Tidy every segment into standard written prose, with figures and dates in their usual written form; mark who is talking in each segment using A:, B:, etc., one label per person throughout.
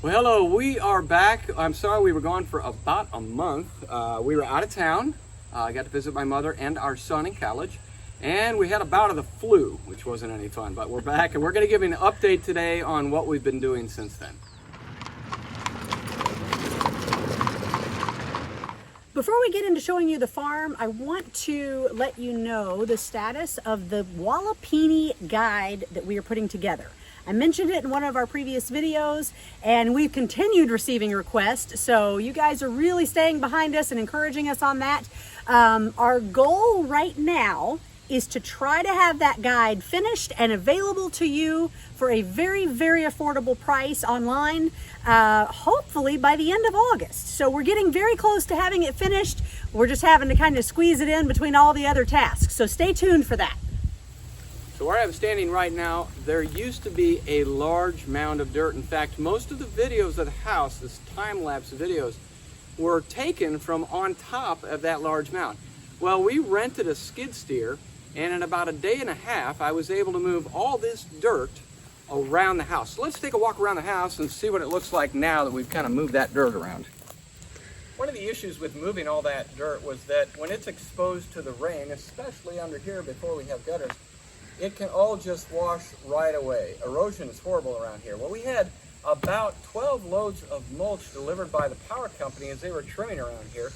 A: Well, hello, we are back. I'm sorry we were gone for about a month. We were out of town. I got to visit my mother and our son in college. And we had a bout of the flu, which wasn't any fun. But we're back and we're going to give you an update today on what we've been doing since then.
B: Before we get into showing you the farm, I want to let you know the status of the Walapini guide that we are putting together. I mentioned it in one of our previous videos, and we've continued receiving requests, so you guys are really staying behind us and encouraging us on that. Our goal right now is to try to have that guide finished and available to you for a very, very affordable price online, hopefully by the end of August. So we're getting very close to having it finished. We're just having to kind of squeeze it in between all the other tasks. So stay tuned for that.
A: So where I'm standing right now, there used to be a large mound of dirt. In fact, most of the videos of the house, this time-lapse videos, were taken from on top of that large mound. Well, we rented a skid steer, and in about a day and a half, I was able to move all this dirt around the house. So let's take a walk around the house and see what it looks like now that we've kind of moved that dirt around. One of the issues with moving all that dirt was that when it's exposed to the rain, especially under here before we have gutters, it can all just wash right away. Erosion is horrible around here. Well, we had about 12 loads of mulch delivered by the power company as they were trimming around here.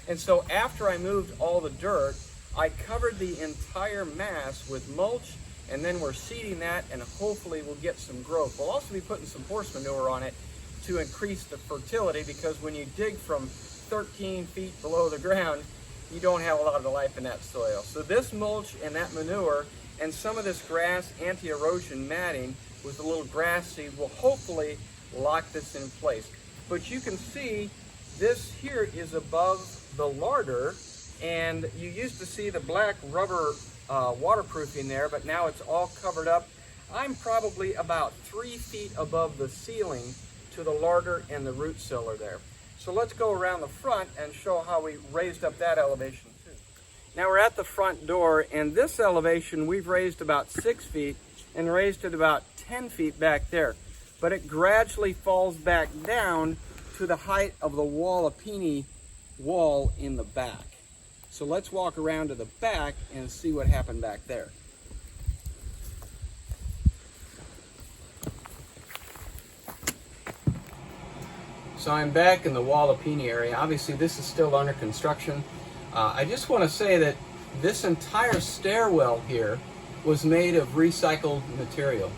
A: And so after I moved all the dirt, I covered the entire mass with mulch, and then we're seeding that, and hopefully we'll get some growth. We'll also be putting some horse manure on it to increase the fertility, because when you dig from 13 feet below the ground, you don't have a lot of life in that soil. So this mulch and that manure and some of this grass anti-erosion matting with a little grass seed will hopefully lock this in place. But you can see this here is above the larder, and you used to see the black rubber waterproofing there, but now it's all covered up. I'm probably about 3 feet above the ceiling to the larder and the root cellar there. So let's go around the front and show how we raised up that elevation too. Now we're at the front door, and this elevation we've raised about 6 feet and raised it about 10 feet back there. But it gradually falls back down to the height of the Walapini wall in the back. So let's walk around to the back and see what happened back there. So I'm back in the Walapini area. Obviously this is still under construction. I just want to say that this entire stairwell here was made of recycled material.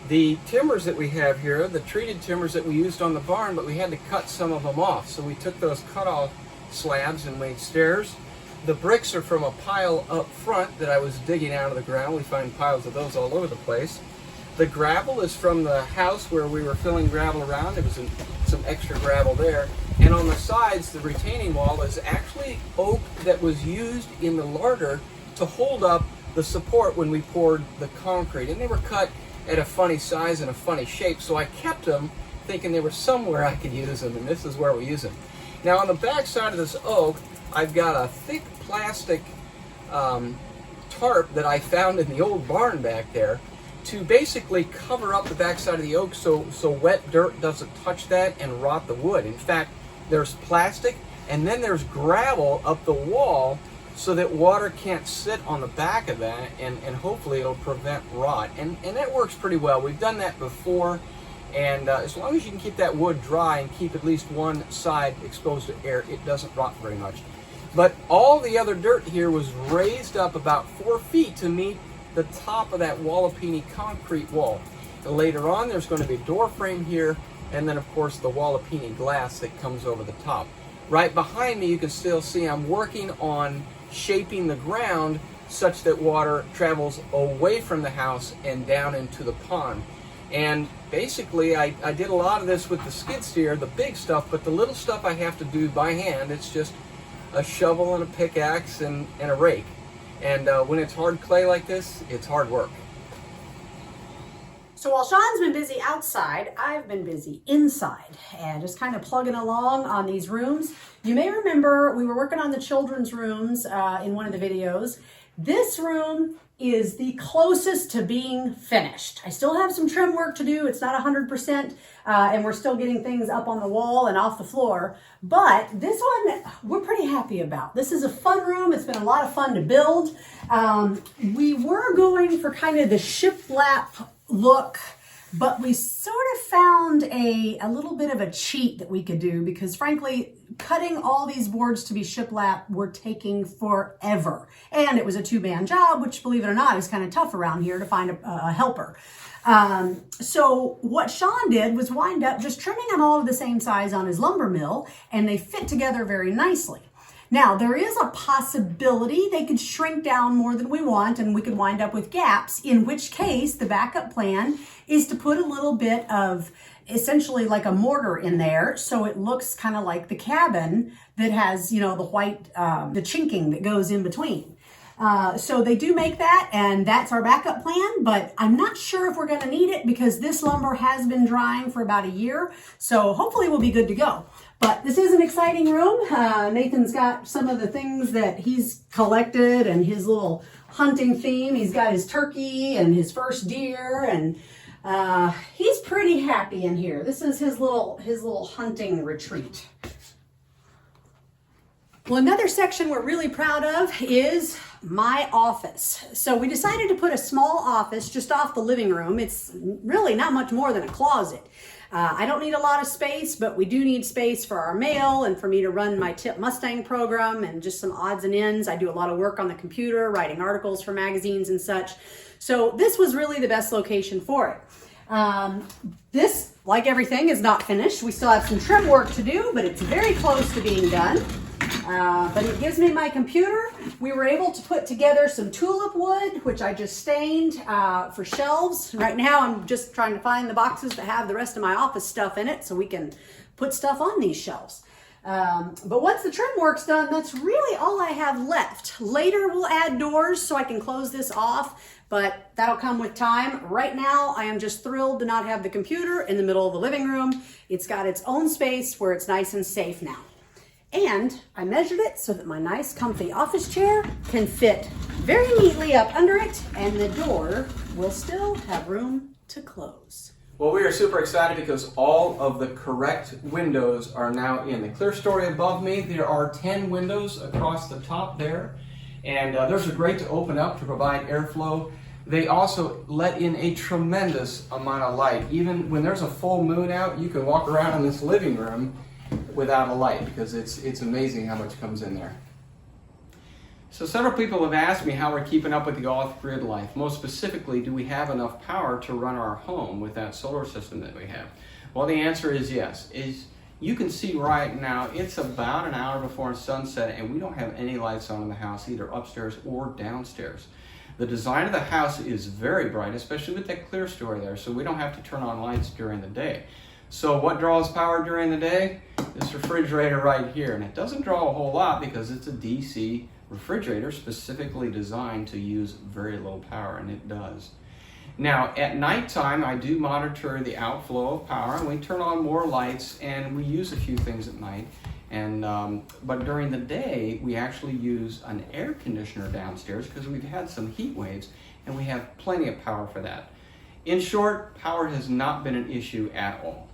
A: The timbers that we have here, the treated timbers that we used on the barn, but we had to cut some of them off. So we took those cut off slabs and made stairs. The bricks are from a pile up front that I was digging out of the ground. We find piles of those all over the place. The gravel is from the house where we were filling gravel around. There was some extra gravel there. And on the sides, the retaining wall is actually oak that was used in the larder to hold up the support when we poured the concrete. And they were cut at a funny size and a funny shape, so I kept them thinking they were somewhere I could use them, and this is where we use them. Now on the back side of this oak, I've got a thick plastic tarp that I found in the old barn back there to basically cover up the backside of the oak so wet dirt doesn't touch that and rot the wood. In fact, there's plastic and then there's gravel up the wall so that water can't sit on the back of that, and hopefully it'll prevent rot. And that works pretty well. We've done that before, and as long as you can keep that wood dry and keep at least one side exposed to air, it doesn't rot very much. But all the other dirt here was raised up about 4 feet to meet the top of that Walapini concrete wall. And later on, there's going to be a door frame here, and then of course the Walapini glass that comes over the top. Right behind me, you can still see I'm working on shaping the ground such that water travels away from the house and down into the pond. And basically, I did a lot of this with the skid steer, the big stuff, but the little stuff I have to do by hand. It's just a shovel and a pickaxe and a rake. And when it's hard clay like this, it's hard work.
B: So while Sean's been busy outside, I've been busy inside and just kind of plugging along on these rooms. You may remember we were working on the children's rooms in one of the videos. This room is the closest to being finished. I still have some trim work to do. It's not 100%, and we're still getting things up on the wall and off the floor. But this one, we're pretty happy about. This is a fun room. It's been a lot of fun to build. We were going for kind of the shiplap look, but we sort of found a little bit of a cheat that we could do, because frankly, cutting all these boards to be shiplap were taking forever. And it was a two-man job, which, believe it or not, is kind of tough around here to find a helper. So what Sean did was wind up just trimming them all of the same size on his lumber mill, and they fit together very nicely. Now, there is a possibility they could shrink down more than we want, and we could wind up with gaps, in which case the backup plan is to put a little bit of essentially like a mortar in there, so it looks kind of like the cabin that has, you know, the white, the chinking that goes in between. So they do make that, and that's our backup plan, but I'm not sure if we're going to need it because this lumber has been drying for about a year, so hopefully we'll be good to go. But this is an exciting room. Nathan's got some of the things that he's collected and his little hunting theme. He's got his turkey and his first deer, and he's pretty happy in here. This is his little hunting retreat. Well, another section we're really proud of is my office. So we decided to put a small office just off the living room. It's really not much more than a closet. I don't need a lot of space, but we do need space for our mail and for me to run my Tip Mustang program and just some odds and ends. I do a lot of work on the computer, writing articles for magazines and such. So this was really the best location for it. This, like everything, is not finished. We still have some trim work to do, but it's very close to being done. But it gives me my computer. We were able to put together some tulip wood, which I just stained for shelves. Right now I'm just trying to find the boxes that have the rest of my office stuff in it so we can put stuff on these shelves. But once the trim work's done, that's really all I have left. Later we'll add doors so I can close this off, but that'll come with time. Right now I am just thrilled to not have the computer in the middle of the living room. It's got its own space where it's nice and safe now. And I measured it so that my nice comfy office chair can fit very neatly up under it, and the door will still have room to close.
A: Well, we are super excited because all of the correct windows are now in. The clear story above me, there are 10 windows across the top there, and those are great to open up to provide airflow. They also let in a tremendous amount of light. Even when there's a full moon out, you can walk around in this living room without a light because it's amazing how much comes in there. So several people have asked me how we're keeping up with the off-grid life. Most specifically, do we have enough power to run our home with that solar system that we have? Well, the answer is yes. You can see right now, it's about an hour before sunset and we don't have any lights on in the house, either upstairs or downstairs. The design of the house is very bright, especially with that clear story there, so we don't have to turn on lights during the day. So what draws power during the day? This refrigerator right here, and it doesn't draw a whole lot because it's a DC refrigerator specifically designed to use very low power, and it does. Now at nighttime I do monitor the outflow of power, and we turn on more lights and we use a few things at night, and but during the day we actually use an air conditioner downstairs because we've had some heat waves and we have plenty of power for that. In short, power has not been an issue at all.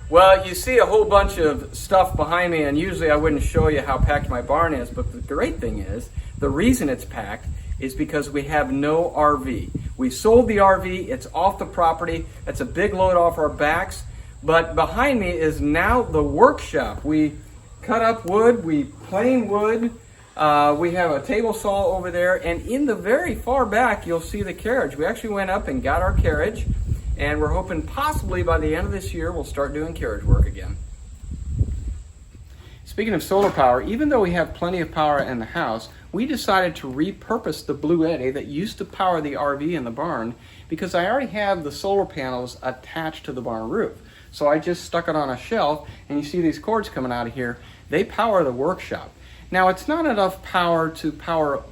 A: Well, you see a whole bunch of stuff behind me, and usually I wouldn't show you how packed my barn is, but the great thing is, the reason it's packed is because we have no RV. We sold the RV, it's off the property, it's a big load off our backs, but behind me is now the workshop. We cut up wood, we plane wood, we have a table saw over there, and in the very far back you'll see the carriage. We actually went up and got our carriage, and we're hoping possibly by the end of this year we'll start doing carriage work again. Speaking of solar power, even though we have plenty of power in the house, we decided to repurpose the Blue Eddy that used to power the RV in the barn because I already have the solar panels attached to the barn roof. So I just stuck it on a shelf, and you see these cords coming out of here. They power the workshop. Now it's not enough power to power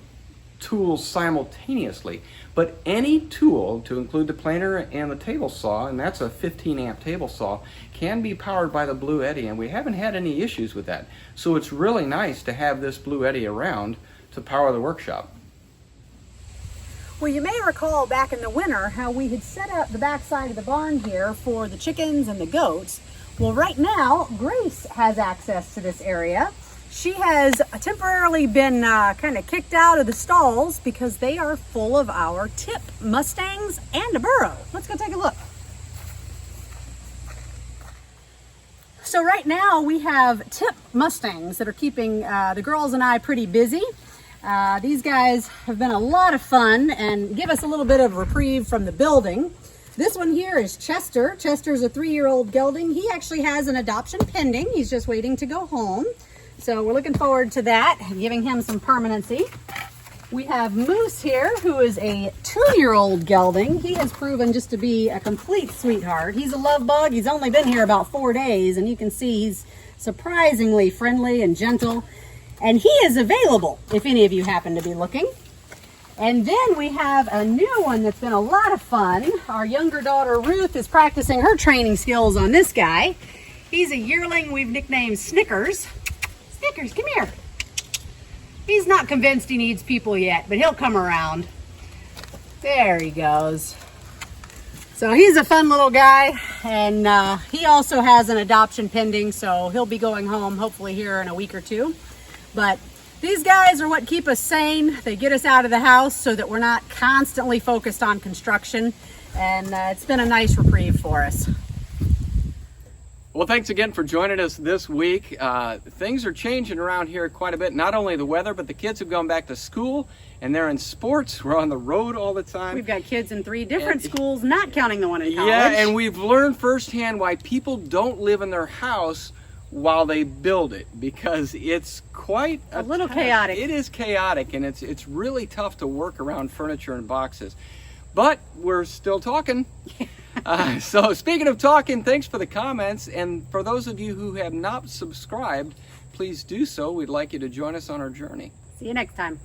A: tools simultaneously, but any tool, to include the planer and the table saw, and that's a 15 amp table saw, can be powered by the Blue Eddy, and we haven't had any issues with that. So it's really nice to have this Blue Eddy around to power the workshop.
B: Well, you may recall back in the winter how we had set up the back side of the barn here for the chickens and the goats. Well, right now, Grace has access to this area. She has temporarily been kind of kicked out of the stalls because they are full of our tip Mustangs and a burro. Let's go take a look. So right now we have tip Mustangs that are keeping the girls and I pretty busy. These guys have been a lot of fun and give us a little bit of reprieve from the building. This one here is Chester. Chester's a 3-year-old gelding. He actually has an adoption pending. He's just waiting to go home. So we're looking forward to that, giving him some permanency. We have Moose here, who is a 2-year-old gelding. He has proven just to be a complete sweetheart. He's a love bug. He's only been here about 4 days, and you can see he's surprisingly friendly and gentle. And he is available if any of you happen to be looking. And then we have a new one that's been a lot of fun. Our younger daughter Ruth is practicing her training skills on this guy. He's a yearling we've nicknamed Snickers. Snickers, come here. He's not convinced he needs people yet, but he'll come around. There he goes. So he's a fun little guy, and he also has an adoption pending, so he'll be going home hopefully here in a week or two. But these guys are what keep us sane. They get us out of the house so that we're not constantly focused on construction, and it's been a nice reprieve for us.
A: Well, thanks again for joining us this week. Things are changing around here quite a bit. Not only the weather, but the kids have gone back to school and they're in sports. We're on the road all the time.
B: We've got kids in 3 different schools, not counting the one in college.
A: Yeah, and we've learned firsthand why people don't live in their house while they build it, because it's quite
B: a little chaotic.
A: It is chaotic, and it's really tough to work around furniture and boxes. But we're still talking. So speaking of talking, thanks for the comments. And for those of you who have not subscribed, please do so. We'd like you to join us on our journey.
B: See you next time.